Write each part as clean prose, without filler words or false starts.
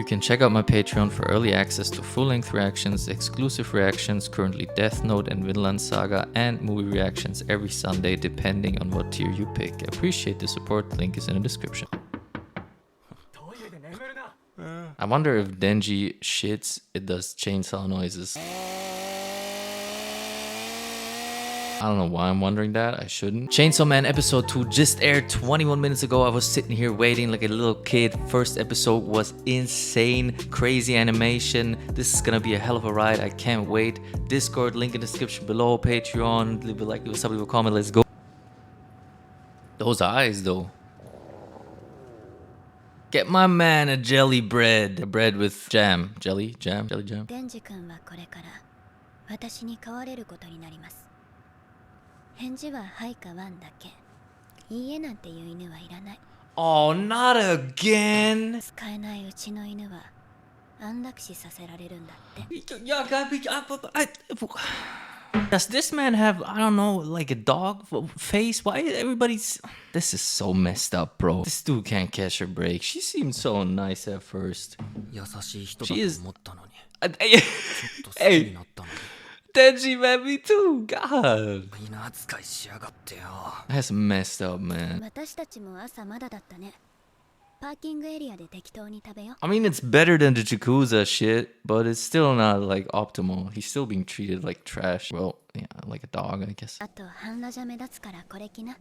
You can check out my Patreon for early access to full-length reactions, exclusive reactions, currently Death Note and Vinland Saga, and movie reactions every Sunday depending on what tier you pick. Appreciate the support, link is in the description. I wonder if Denji shits, it does chainsaw noises. I don't know why I'm wondering that. I shouldn't. Chainsaw Man episode 2 just aired 21 minutes ago. I was sitting here waiting like a little kid. First episode was insane. Crazy animation. This is gonna be a hell of a ride. I can't wait. Discord, link in the description below. Patreon, leave a like, leave a sub, leave a comment. Let's go. Those eyes though. Get my man a jelly bread. A bread with jam. Jelly jam. Jelly jam. Denji-kunはこれから私に飼われることになります。返事ははいかワンだけ。いいえなんていう犬はいらない。Oh, not again. 使えないうちの犬は安楽死させられるんだって。Does this man have, I don't know, like a dog face? Why everybody's... This is so messed up, bro. This dude can't catch her break. She seemed so nice at first. She is... Hey, Denji, man, me too. God. That's messed up, man. 私たちも朝まだだったね。パーキングエリアで適当に食べよ。I mean, it's better than the Yakuza shit, but it's still not like optimal. He's still being treated like trash. Well, yeah, like a dog, I guess. あと半裸じゃ目立つからこれ着な。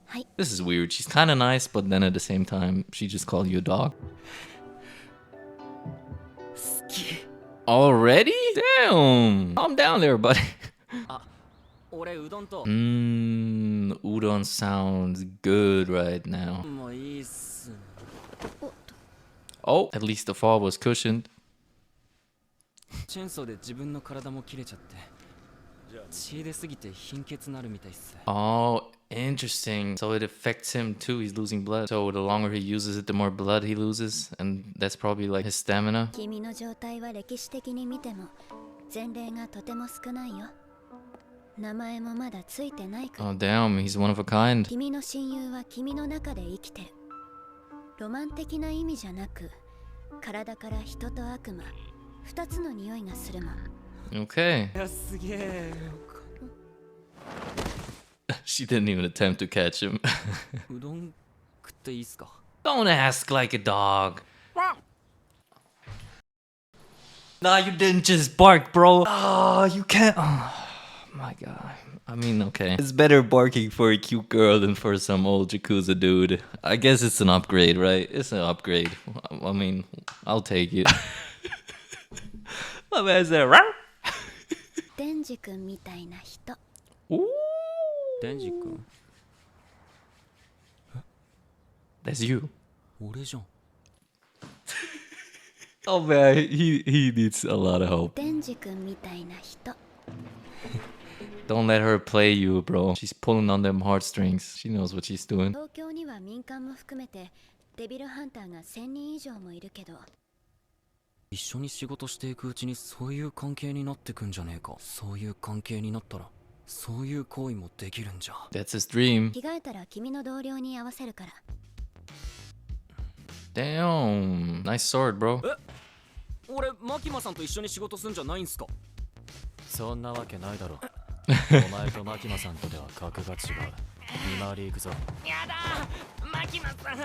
はい。This is weird. She's kind of nice, but then at the same time, she just called you a dog. Already? Damn. Calm down there, buddy. Udon sounds good right now. Oh, at least the fall was cushioned. Oh, interesting. So it affects him too. He's losing blood. So the longer he uses it, the more blood he loses. And that's probably like his stamina. 君の状態は歴史的に見ても前例がとても少ないよ。名前もまだついてないから。Oh, damn. He's one of a kind. 君の親友は君の中で生きてる。ロマン的な意味じゃなく、体から人と悪魔、二つの匂いがするもん。Okay. She didn't even attempt to catch him. Don't ask like a dog. Nah, you didn't just bark, bro. Oh, you can't. Oh my god. I mean, okay. It's better barking for a cute girl than for some old Yakuza dude. I guess it's an upgrade, right? It's an upgrade. I mean, I'll take it. My man said, "Rah!" デンジ君みたいな人。デンジ君 That's you. 俺じゃん。 Oh man, he needs a lot of help. デンジ君みたいな人。Don't let her play you, bro. She's pulling on them heartstrings. She knows what she's doing. 東京には民間も含めてデビルハンターが1000人以上もいるけど。一緒に仕事していくうちにそういう関係になってくんじゃねえか。そういう関係になったらそういう行為もできるんじゃ。 That's his dream. 着替えたら君の同僚に合わせるから。 Damn. Nice sword, bro. 俺マキマさんと一緒に仕事すんじゃないんすか。そんなわけないだろ。お前とマキマさんとでは格が違う。見回り行くぞ。やだマキマさん。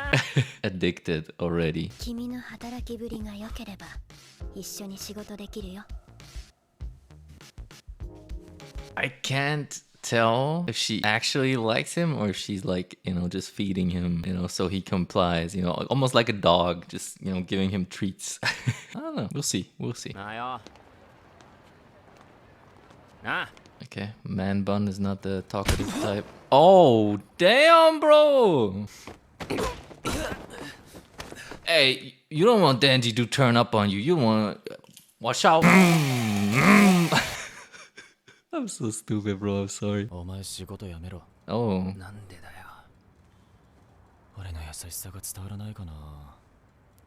Addicted already. 君の働きぶりが良ければ一緒に仕事できるよ。 I can't tell if she actually likes him or if she's like, you know, just feeding him, you know, so he complies, you know, almost like a dog, just, you know, giving him treats. I don't know. We'll see. We'll see. なあよ。なあ。 Okay, man bun is not the talkative type. Oh, damn, bro. Hey, you don't want Denji to turn up on you. You want... Watch out. I'm so stupid, bro. I'm sorry. お前仕事やめろ。 Oh. なんでだよ。俺の優しさが伝わらないかな。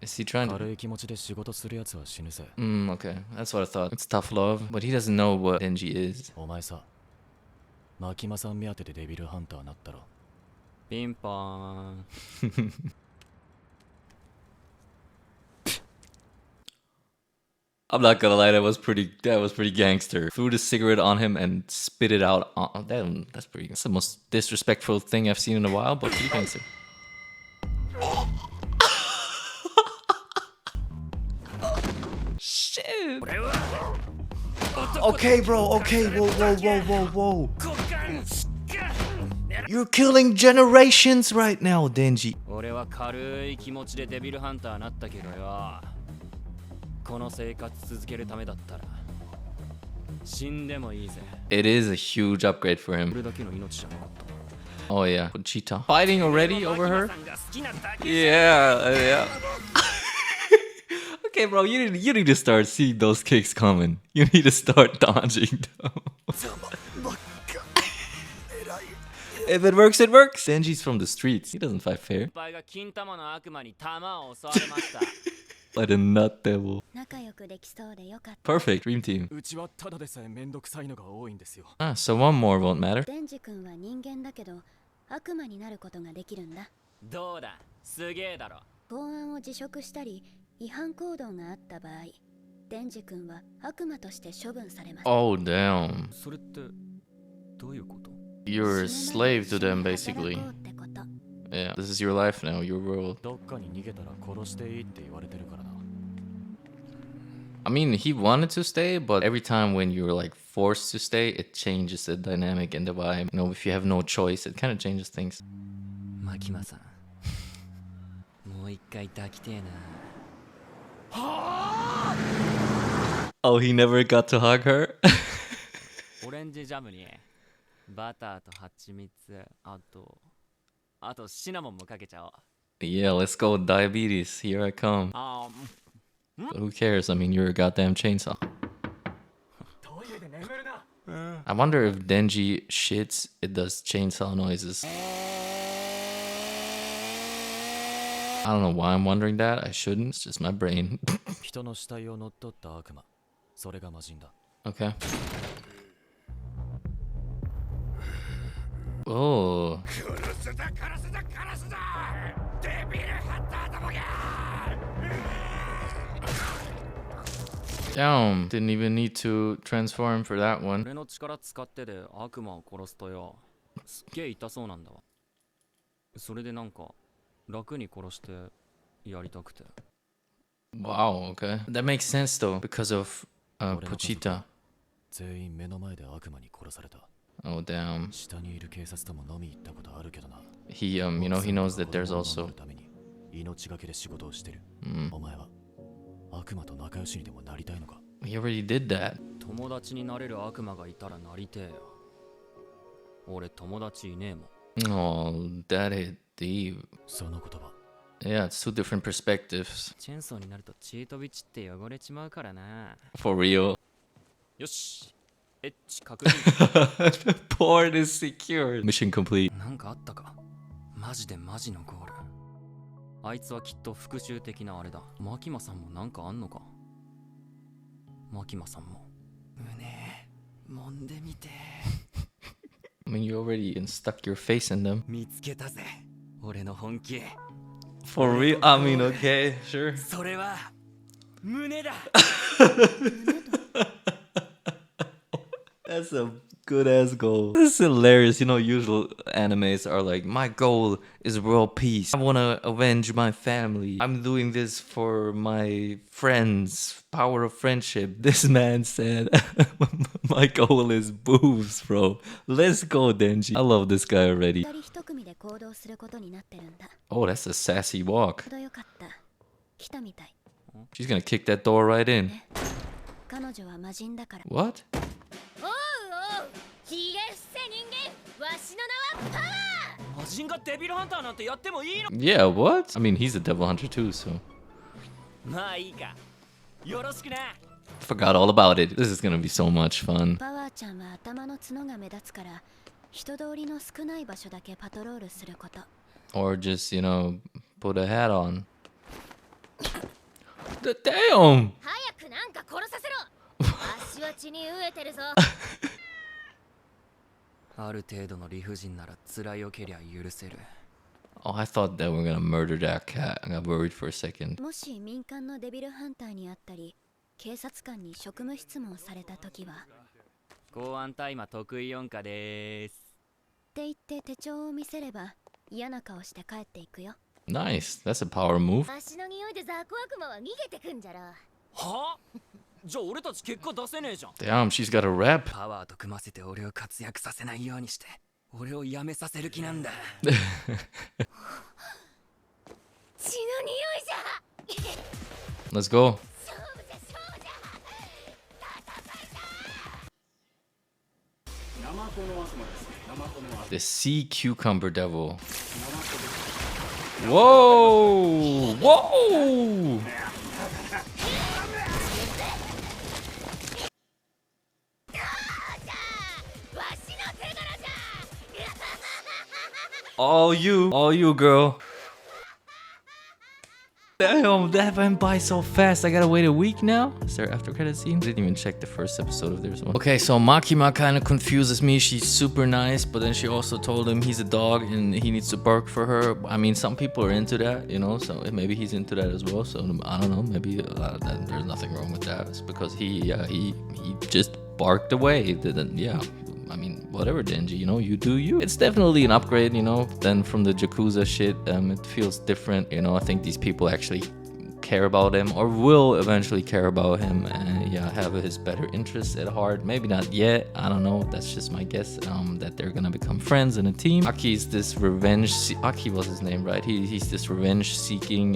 Is he trying to... 軽い気持ちで仕事するやつは死ぬぜ。 okay. That's what I thought. It's tough love, but he doesn't know what Denji is. お前さ、マキマさん目当てでデビルハンターなったろ。ピンポーン。I'm not gonna lie, that was pretty gangster. Threw the cigarette on him and spit it out. That's the most disrespectful thing I've seen in a while, but pretty gangster. Shit. Okay, bro. Okay, whoa. You're killing generations right now, Denji. 俺は軽い気持ちでデビルハンターなったけどよ。この生活続けるためだったら死んでもいいぜ。 It is a huge upgrade for him. 俺だけの命じゃなかった。 Oh yeah, Cheetah fighting already over her. Yeah. Okay, bro, you need to start seeing those kicks coming. You need to start dodging them. If it works, it works. Denji's from the streets. He doesn't fight fair. 先輩が金玉の悪魔に玉を襲われました。 Like a nut devil. 仲良くできそうでよかった。 Perfect, dream team. うちはただでさえめんどくさいのが多いんですよ。 Ah, so one more won't matter. デンジ君は人間だけど悪魔になることができるんだ。どうだ、すげえだろ。公安を辞職したり違反行動があった場合、デンジ君は悪魔として処分されます。 Oh, damn. それってどういうこと？ You're a slave to them, basically. 働こうってこと。 Yeah, this is your life now, your world. どっかに逃げたら殺していいって言われてるからな。 I mean, he wanted to stay, but every time when you're like forced to stay, it changes the dynamic and the vibe. You know, if you have no choice, it kind of changes things. マキマさん、もう一回抱きてえな。 Oh, he never got to hug her? オレンジジャムにバターと蜂蜜、あとシナモンもかけちゃおう。 Yeah, let's go, diabetes. Here I come. But who cares? I mean, you're a goddamn chainsaw. I wonder if Denji shits, it does chainsaw noises. I don't know why I'm wondering that. I shouldn't. It's just my brain. 人の死体を乗っ取った悪魔、それが魔人だ。 Okay. Oh. Damn, didn't even need to transform for that one. 俺の力使ってで悪魔を殺すとよ、すっげえ痛そうなんだわ。それでなんか楽に殺してやりたくて。 Wow, okay. That makes sense though, because of Pochita. 全員目の前で悪魔に殺された。 Oh, damn. 下にいる警察とも飲み行ったことあるけどな。 He, you know, he knows that there's also... 命がけで仕事をしてる。 お前は悪魔と仲良しにでもなりたいのか？ He already did that. 友達になれる悪魔がいたらなりてえよ。俺友達いねえもん。 Oh, that hit deep. その言葉。 Yeah, it's two different perspectives. チェンソーになるとチートビチって汚れちまうからな。 For real. よし。エッチ確認。 The port is secured. Mission complete. なんかあったか？マジでマジのゴール。あいつはきっと復讐的なあれだ。マキマさんもなんかあんのか？マキマさんも。胸、揉んでみて。I mean, you already stuck your face in them. 見つけたぜ。俺の本気。 For real? I mean, okay, sure. それは胸だ。 That's a good ass goal. This is hilarious. You know, usual animes are like, my goal is world peace. I want to avenge my family. I'm doing this for my friends. Power of friendship. This man said, my goal is boobs, bro. Let's go, Denji. I love this guy already. 二人一組で行動することになってるんだ。 Oh, that's a sassy walk. 程よかった。来たみたい。 She's gonna kick that door right in. 彼女は魔人だから。 What? おうおう、ひげ伏せ人間、わしの名はパワー。魔人がデビルハンターなんてやってもいいの？ Yeah, what? I mean, he's a devil hunter too, so. まあいいか。よろしくな。 Forgot all about it. This is gonna be so much fun. パワーちゃんは頭の角が目立つから、人通りの少ない場所だけパトロールすること。 Or just, you know, put a hat on. Damn! 早くなんか殺させろ。足は血に飢えてるぞ。ある程度の理不尽なら辛いよけりゃ許せる。 Oh, I thought that we were gonna murder that cat. I got worried for a second. もし民間のデビルハンターに会ったり、警察官に職務質問された時は公安大麻得意音歌でーすって言って手帳を見せれば嫌な顔して帰っていくよ。 Nice. That's a power move. 足の匂いでザコ悪魔は逃げてくんじゃろ。はあじゃあ俺たち結果出せねえじゃん Damn, she's got a rap. パワーと組ませて俺を活躍させないようにして俺を辞めさせる気なんだ血の匂いじゃ。 Let's go. 勝負じゃ勝負じゃ。The sea cucumber devil. Whoa! Whoa! All you, girl. Damn, that went by so fast. I gotta wait a week now. Is there after credit scene? Didn't even check the first episode if there's one. Okay, so Makima kind of confuses me. She's super nice, but then she also told him he's a dog and he needs to bark for her. I mean, some people are into that, you know, so maybe he's into that as well. So I don't know, maybe there's nothing wrong with that. It's because he just barked away. Yeah. I mean, whatever, Denji, you know, you do you. It's definitely an upgrade, you know, than from the Yakuza shit. It feels different, you know. I think these people actually care about him or will eventually care about him and yeah, have his better interests at heart. Maybe not yet, I don't know, that's just my guess, that they're gonna become friends in a team. Aki's this revenge, Aki was his name, right? He's this revenge seeking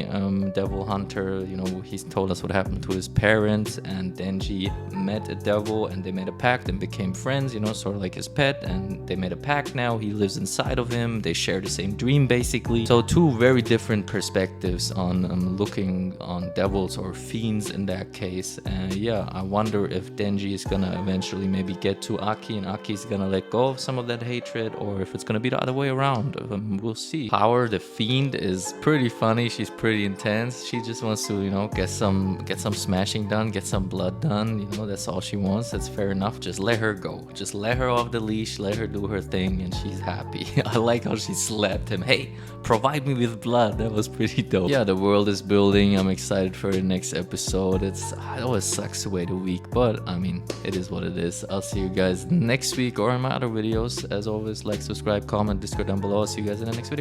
devil hunter, you know. He's told us what happened to his parents, and Denji met a devil and they made a pact and became friends, you know, sort of like his pet, and they made a pact now. He lives inside of him, they share the same dream basically. So two very different perspectives on looking on devils or fiends in that case. And yeah, I wonder if Denji is gonna eventually maybe get to Aki and Aki's gonna let go of some of that hatred, or if it's gonna be the other way around. We'll see. Power the fiend is pretty funny. She's pretty intense. She just wants to, you know, get some smashing done, get some blood done, you know. That's all she wants. That's fair enough. Just let her go, just let her off the leash, let her do her thing, and she's happy. I like how she slapped him. Hey, provide me with blood. That was pretty dope. Yeah, the world is building. I'm excited for the next episode. It always sucks to wait a week, but I mean, it is what it is. I'll see you guys next week or in my other videos. As always, like, subscribe, comment, Discord down below. I'll see you guys in the next video.